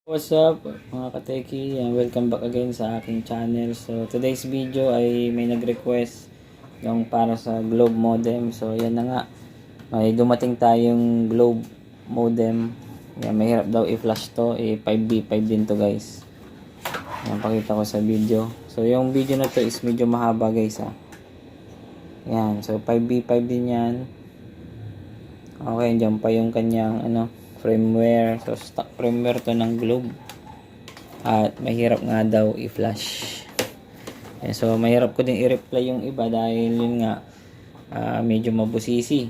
What's up mga kateki, and welcome back again sa aking channel. So today's video ay may nag-request yung para sa Globe modem. So yan na nga, may dumating tayong Globe modem. Yan, mahirap daw i-flash to, 5B5 din to guys. Yan, pakita ko sa video. So yung video na to is medyo mahaba guys ha. Yan, so 5B5 din yan. Okay, dyan pa yung kanyang firmware. So stock firmware to ng Globe. At mahirap nga daw i-flash. So mahirap ko din i-reply yung iba dahil yun nga medyo mabusisi.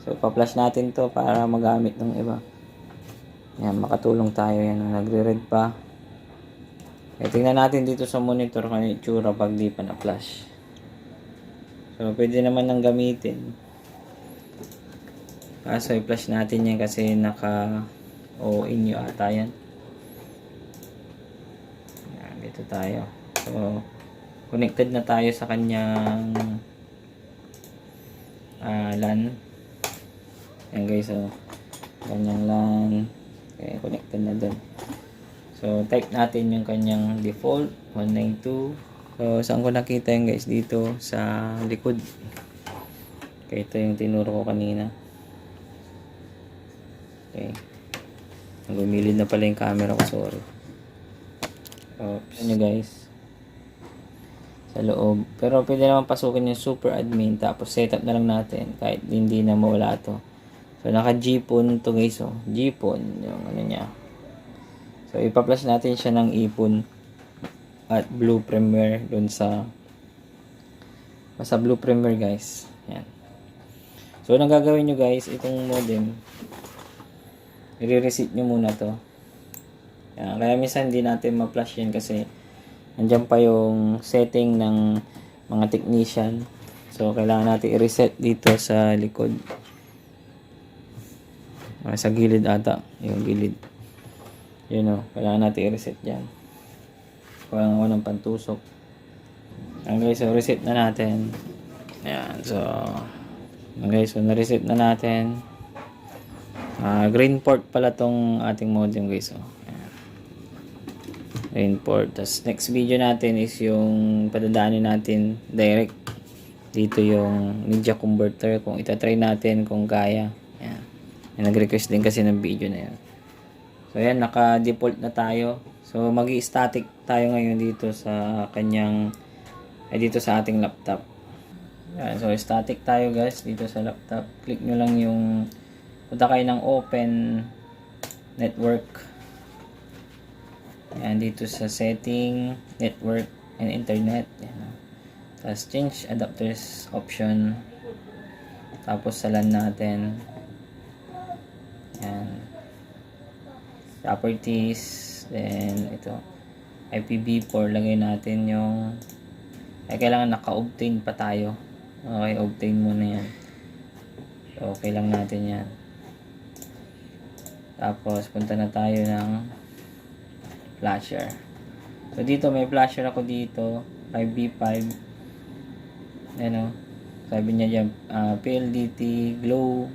So pa-flash natin to para magamit ng iba. Yan, makatulong tayo. Yan, nagre-red pa. Tingnan natin dito sa monitor kung yung itsura pag di pa na-flash. So pwede naman nang gamitin. So i-flash natin yan kasi naka-on nyo ata yan. Yan, dito tayo. So connected na tayo sa kanyang LAN. Yan guys, so kanyang LAN. Okay, connected na dun. So type natin yung kanyang default 192. So saan ko nakita yan guys? Dito sa likod. Okay, ito yung tinuro ko kanina. Okay. Gumilid na pala yung camera ko, sorry. Oops. Ano guys? Sa loob. Pero pwede naman pasukin yung super admin. Tapos setup na lang natin. Kahit hindi na mawala to. So naka GPON to guys. Oh. GPON. Yung ano niya. So ipa-flash natin siya ng ipon. At blue firmware. Dun sa blue firmware guys. Yan. So anong gagawin nyo guys? Itong modem. I-reset nyo muna to. Yan. Kaya minsan hindi natin ma-flash yan kasi nandiyan pa yung setting ng mga technician. So kailangan natin i-reset dito sa likod. Sa gilid ata. Yung gilid. Yun o. Kailangan natin i-reset dyan. Kulang ako ng pantusok. Okay, so reset na natin. Yan. So okay, so na-reset na natin. Green port pala tong ating modem guys. Oh. Green port. Tapos next video natin is yung padadaanin natin direct dito yung media converter. Kung itatry natin kung kaya. Yan. Nag-request din kasi ng video na yan. So yan, naka-default na tayo. So mag-i-static tayo ngayon dito sa kanyang dito sa ating laptop. Yan. So static tayo guys dito sa laptop. Click nyo lang yung punta kayo ng open network. Yan, dito sa setting, network and internet. Yan. Tapos change adapters option. Tapos sa LAN natin. Yan. Properties. Then ito. IPv4. Lagay natin yung kailangan naka-obtain pa tayo. Okay, obtain muna yan. So, okay lang natin yan. Tapos, punta na tayo ng flasher. So, dito may flasher ako dito. 5B5. Ano? Sabi niya dyan, PLDT, Glow,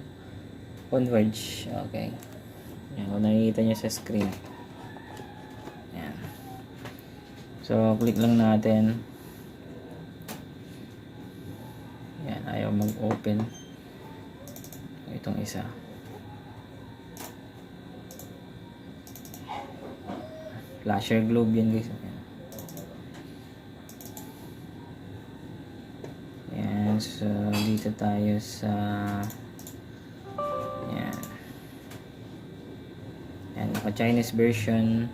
Converge. Okay. Yan, kung nakikita nyo sa screen. Yan. So, click lang natin. Yan, ayaw mag-open. Itong isa. Flasher globe yan guys. Ayan. So dito tayo sa yan. Yan, naka Chinese version.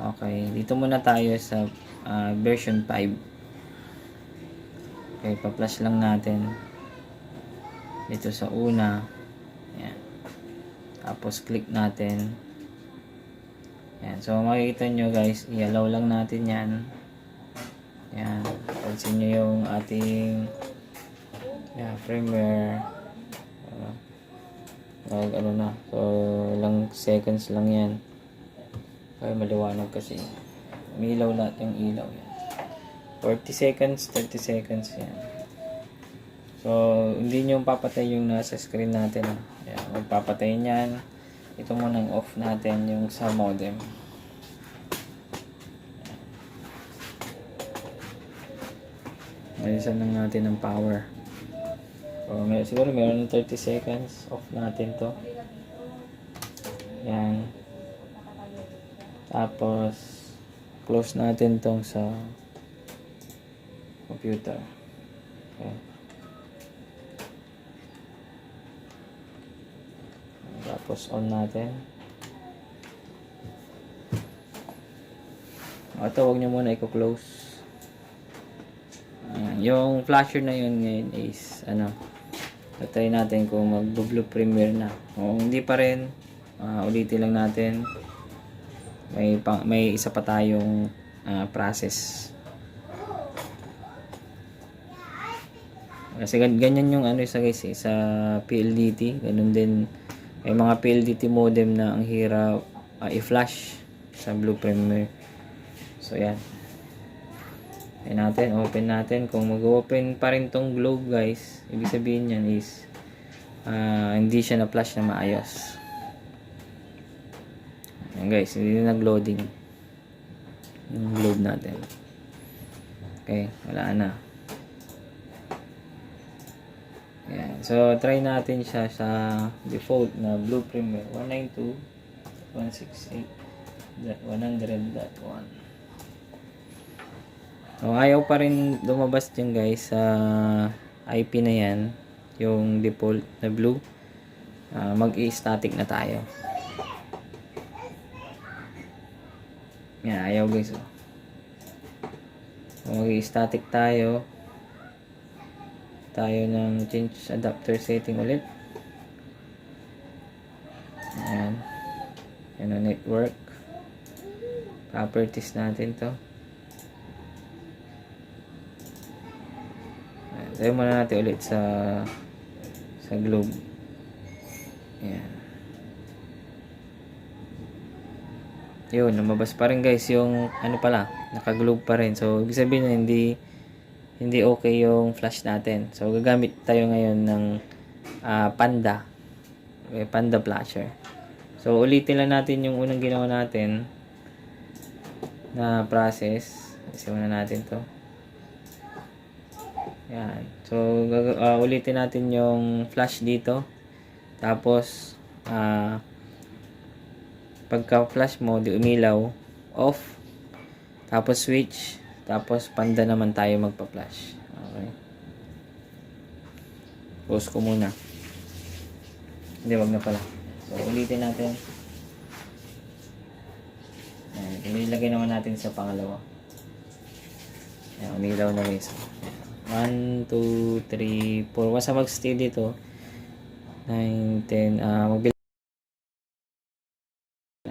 Okay, dito muna tayo sa version 5. Okay, pa-flash lang natin dito sa una. Yan. Tapos click natin. Yan. So makikita nyo guys, i-allow lang natin yan. Yan. Pansin nyo yung ating firmware. Ano na. So ilang seconds lang yan. Okay, maliwanag kasi. Umilaw lahat yung ilaw yan. 40 seconds, 30 seconds yan. So hindi nyo papatay yung nasa screen natin. Yan. Magpapatay nyan. Ito munang off natin yung sa modem. Nalisan lang natin ng power. So, siguro meron ng 30 seconds. Off natin to. Yan. Tapos, close natin tong sa computer. Okay. Tapos, on natin. Ito, huwag nyo muna i-close. Yung flasher na yun ngayon is, try natin kung mag-blue premiere na. Kung hindi pa rin, ulitin lang natin. May isa pa tayong process. Kasi ganyan yung guys, sa PLDT, ganun din. May mga PLDT modem na ang hirap i-flash sa blue premiere. So yan. Open natin. Kung mag-open pa rin tong globe guys, ibig sabihin yan is hindi siya na-flash na maayos. Yan guys, hindi na nag-loading yung globe natin. Okay, wala na. Yan. So, try natin siya sa default na blue premiere 192.168.100.1. So, ayaw pa rin lumabas dyan guys sa IP na yan, yung default na blue. Mag-i-static na tayo. Yan, ayaw guys. Mag-i-static tayo. Tayo ng change adapter setting ulit. Ayan. Yan ang network. Properties natin to. Tayo muna natin ulit sa globe. Ayan. Yun, lumabas pa rin guys yung naka-globe pa rin. So, ibig sabihin na hindi okay yung flash natin. So, gagamit tayo ngayon ng Panda flasher. So, ulitin lang natin yung unang ginawa natin na process. Isiwan na natin to. Yan. So, ulitin natin yung flash dito. Tapos, pagka-flash mo, di umilaw, off. Tapos, switch. Tapos, Panda naman tayo magpa-flash. Okay. Pause ko muna. Hindi, wag na pala. So, ulitin natin. Yan. Ilagay naman natin sa pangalawa. Yan, umilaw na guys. 1, 2, 3, 4. Basta mag-stay dito. 9, 10. Magbilang.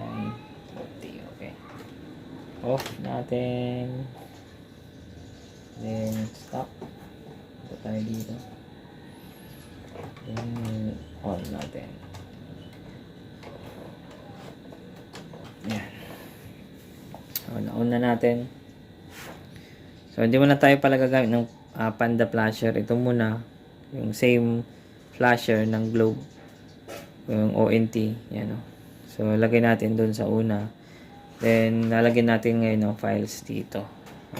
9, 40. Okay. Off natin. Then, stop. Ito tayo dito. Then, on natin. Yan. On na natin. So, hindi mo na tayo pala gagamit ng Panda flasher. Ito muna yung same flasher ng globe, yung ONT. Yan, o. So, lagay natin dun sa una. Then, lalagyan natin ngayon ng files dito.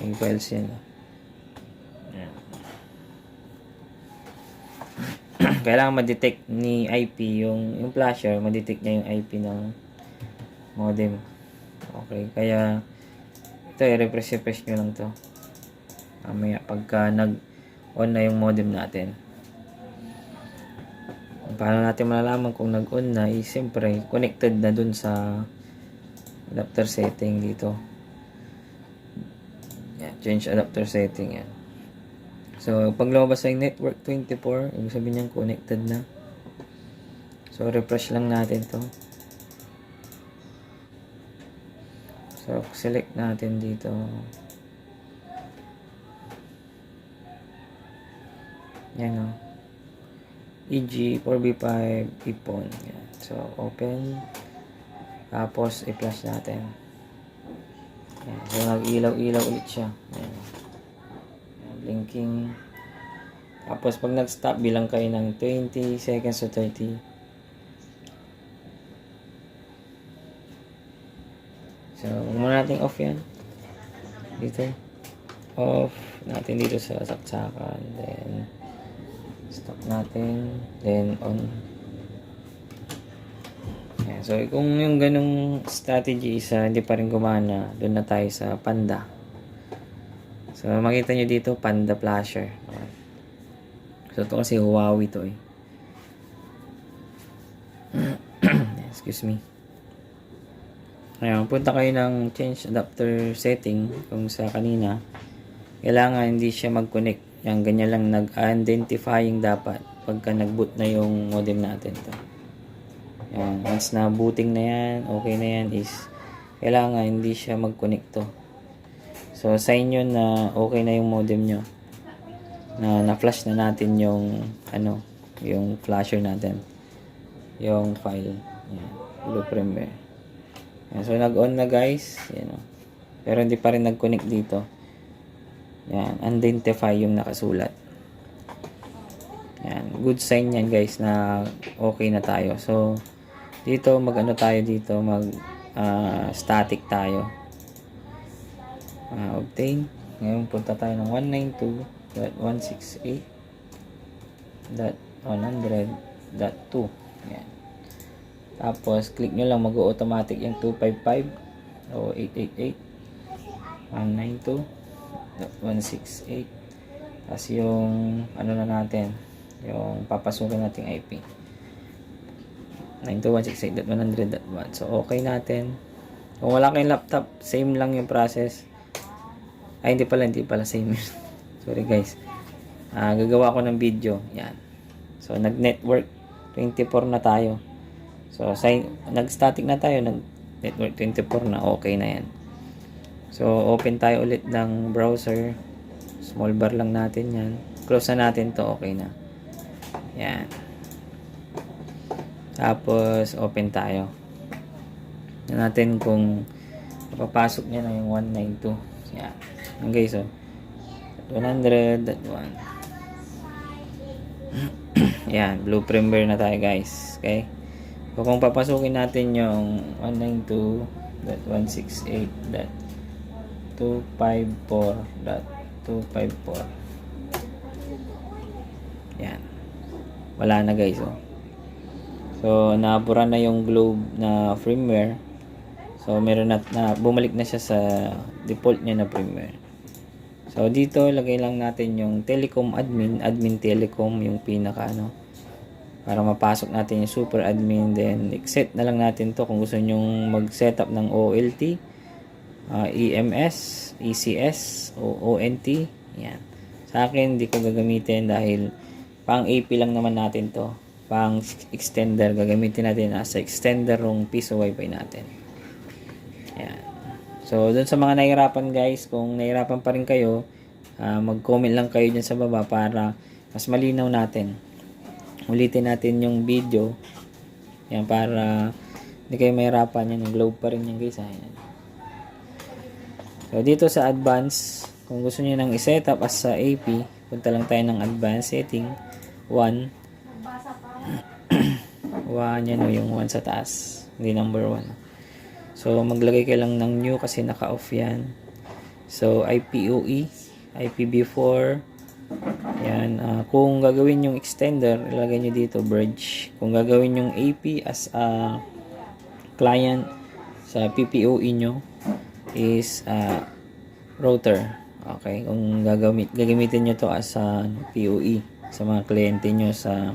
Yung files yan. Yan. Kailangan ma-detect ni IP yung flasher, ma-detect niya yung IP ng modem. Okay, kaya ito, i-refresh nyo lang to. Mamaya pagka nag-on na yung modem natin. Paano natin malalaman kung nag-on na, siyempre connected na dun sa adapter setting dito. Yan, change adapter setting yan. So, pag lumabas sa network 24, ibig sabihin niyan connected na. So, refresh lang natin to. So, select natin dito. Yan, o. EG 4B5 ipon. Yan. So, open. Tapos, i-flash natin. Yan. So, nag-ilaw-ilaw ulit siya. Yan. Blinking. Tapos, pag nag-stop, bilang kayo ng 20 seconds to 30. So, huwag muna natin off yan. Dito. off natin dito sa saksakan, then stop natin, then on. Ayan. So kung yung ganong strategy is hindi pa rin gumana, doon na tayo sa Panda. So makita nyo dito Panda flasher. Okay. So ito kasi Huawei to eh. Excuse me. Ayan, punta kayo ng change adapter setting. Kung sa kanina kailangan hindi siya mag-connect. Yan, ganyan lang nag-identifying dapat pagka nag-boot na yung modem natin to. Yan, once na booting na yan, okay na yan, is kailangan hindi siya mag-connect to. So sign yun na okay na yung modem nyo, na na-flash na natin yung yung flasher natin, yung file. Yan, blue firmware. Yan, so nag-on na guys, yan, pero hindi pa rin nag-connect dito. Yan, identify yung nakasulat. Yan, good sign yan guys na okay na tayo. So dito mag-ano tayo dito, mag static tayo. Obtain. Ngayon punta tayo ng 192.168.100.2. Yan. Tapos click nyo lang, mag-automatic yung 255 o 888 192.168. Tapos yung ano na natin, yung papasukin nating IP 92168.100.1. So okay natin. Kung wala kayong laptop, same lang yung process. Ay hindi pala same. Sorry guys. Gagawa ko ng video. Yan. So nag-network 24 na tayo. So nag-static na tayo, nag-network 24 na, okay na yan. So open tayo ulit ng browser. Small bar lang natin yan. Close na natin to, okay na. Yan. Tapos open tayo. Tignan natin kung papasok niya na yung 192. Yan. Yan guys, 100.1. Yan, blue firmware na tayo guys. Okay? So kung papasukin natin yung 192.168.254.254. Yan. Wala na guys, So nabura na yung globe na firmware. So meron na bumalik na siya sa default niya na firmware. So dito lagay lang natin yung telecom admin telecom, yung pinaka para mapasok natin yung super admin, then set na lang natin to kung gusto niyo mag-setup ng OLT, EMS, ECS o ONT. Yan. Sa akin hindi ko gagamitin dahil pang AP lang naman natin to. Pang extender gagamitin natin as extender ng piso wifi natin. Yan. So doon sa mga nahihirapan guys, kung nahihirapan pa rin kayo, mag-comment lang kayo dyan sa baba para mas malinaw natin. Ulitin natin yung video. Yan, para hindi kayo mahirapan. Yan, yung globe pa rin yan guys. Yan. So dito sa advanced, kung gusto niyo nang i-set up as sa AP, punta lang tayo ng advanced setting 1. 1 yan, yung 1 sa taas, hindi number 1. So maglagay kayo lang ng new kasi naka-off yan. So IPOE, IPv4. Yan, kung gagawin yung extender, ilagay nyo dito bridge. Kung gagawin yung AP as a client sa PPOE nyo is router. Okay, kung gagamitin nyo to as a POE sa mga kliyente nyo sa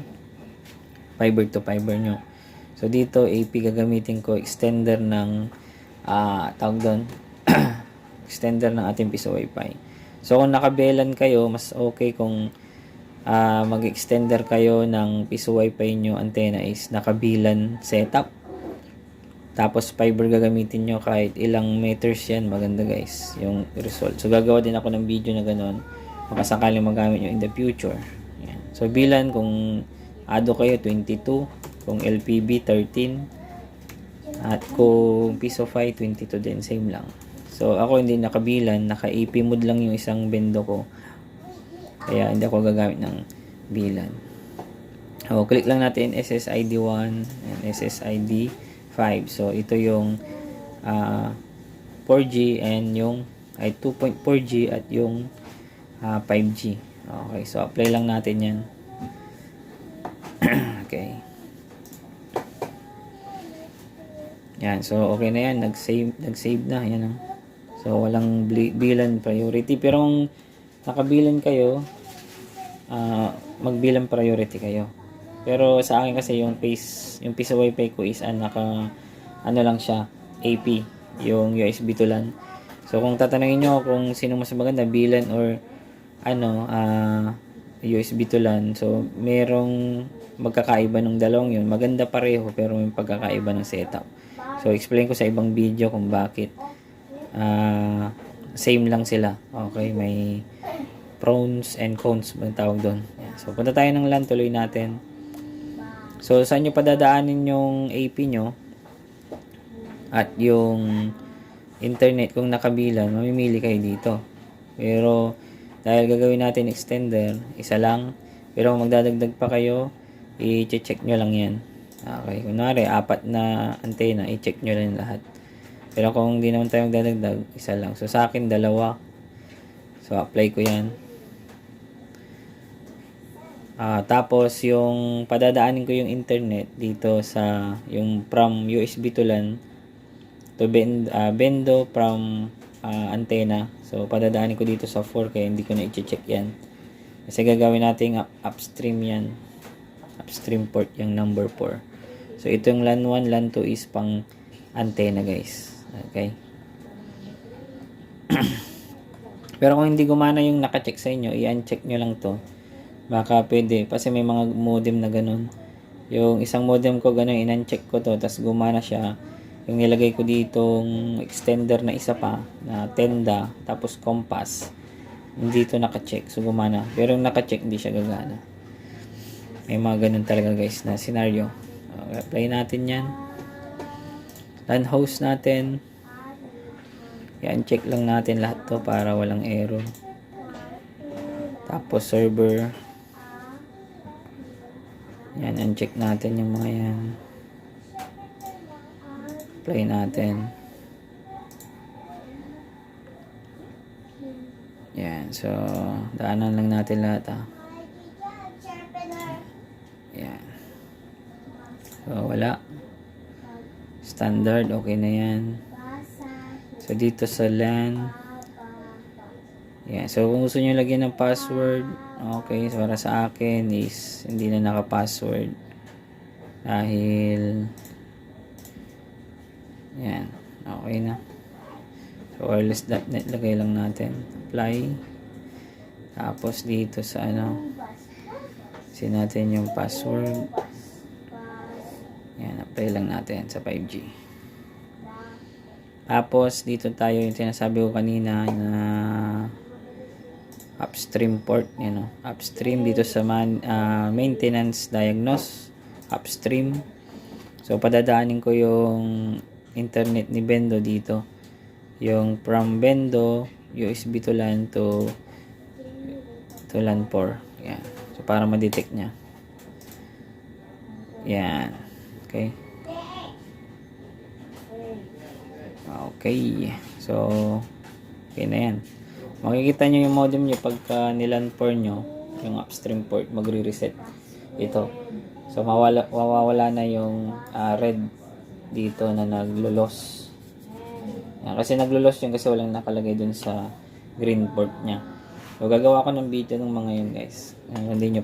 fiber to fiber nyo. So dito AP gagamitin ko extender ng tawag doon extender ng ating piso wifi. So kung nakabelan kayo, mas okay kung mag-extender kayo ng piso wifi nyo antenna is nakabilan setup. Tapos fiber gagamitin nyo kahit ilang meters yan, maganda guys yung result. So gagawa din ako ng video na gano'n, makasakaling magamit nyo in the future. Yan. So bilan kung ado kayo 22, kung LPB 13, at kung piso fi 22 din, same lang. So ako hindi nakabilan, naka-AP mode lang yung isang bendo ko, kaya hindi ako gagamit ng bilan. So click lang natin SSID 1 and SSID 5. So ito yung 4G and yung ay 2.4G at yung 5G. Okay, so apply lang natin yan. Okay. Yan, so okay na yan. Nag-save na. Yan. So, walang bilan priority. Pero kung nakabilan kayo, magbilang priority kayo. Pero sa akin kasi yung piece of wifi ko is ano lang siya, AP, yung USB to LAN. So kung tatanungin nyo kung sino mas maganda, bilan or USB to LAN, so merong magkakaiba ng dalawang yun. Maganda pareho pero may pagkakaiba ng setup. So explain ko sa ibang video kung bakit same lang sila. Okay, may pros and cons bang tawag doon. So punta tayo ng LAN, tuloy natin. So saan nyo padadaanin yung AP nyo at yung internet kung nakabilan, mamimili kayo dito. Pero dahil gagawin natin extender, isa lang. Pero kung magdadagdag pa kayo, i-check nyo lang yan. Okay, kunwari 4 na antena, i-check nyo lang lahat. Pero kung hindi naman tayo magdadagdag, isa lang. So sa akin 2. So apply ko yan. Tapos yung padadaanin ko yung internet dito sa yung from USB to LAN to bendo from antenna. So padadaanin ko dito sa 4 kaya hindi ko na i-check yan. Kasi gagawin natin upstream yan. Upstream port yung number 4. So ito yung LAN 1, LAN 2 is pang antenna guys. Okay. Pero kung hindi gumana yung naka-check sa inyo, i-uncheck nyo lang to. Baka pwede. Kasi may mga modem na ganun. Yung isang modem ko ganun, in-uncheck ko to. Tapos gumana siya. Yung nilagay ko ditong extender na isa pa. Na tenda. Tapos compass. Hindi to naka-check. So gumana. Pero yung naka-check hindi siya gagana. May mga ganun talaga guys na scenario. Okay, apply natin yan. LAN host natin. I-uncheck lang natin lahat to para walang error. Tapos server. Yan, uncheck natin yung mga yan. Apply natin. Yan, so daanan lang natin lahat Yan. So wala. Standard, okay na yan. So dito sa LAN. Yan, so kung gusto nyo lagyan ng password, okay, so para sa akin is hindi na naka-password dahil yan, okay na. So wireless.net lagay lang natin, apply. Tapos dito sa sin natin yung password. Yan, apply lang natin sa 5G. Tapos dito tayo yung sinasabi ko kanina na upstream port, upstream dito sa maintenance diagnose, upstream. So padadaanin ko yung internet ni Bendo dito, yung from Bendo USB to LAN to LAN 4. Yan. So para ma-detect niya. Yan. Okay. Okay. So okay na yan. Makikita nyo yung modem nyo pagka nilan 4 nyo, yung upstream port, magre-reset ito. So mawawala na yung red dito na naglo-loss. Kasi naglo-loss yun kasi walang nakalagay dun sa green port nya. So gagawa ko ng video ng mga yun guys. Hindi nyo pa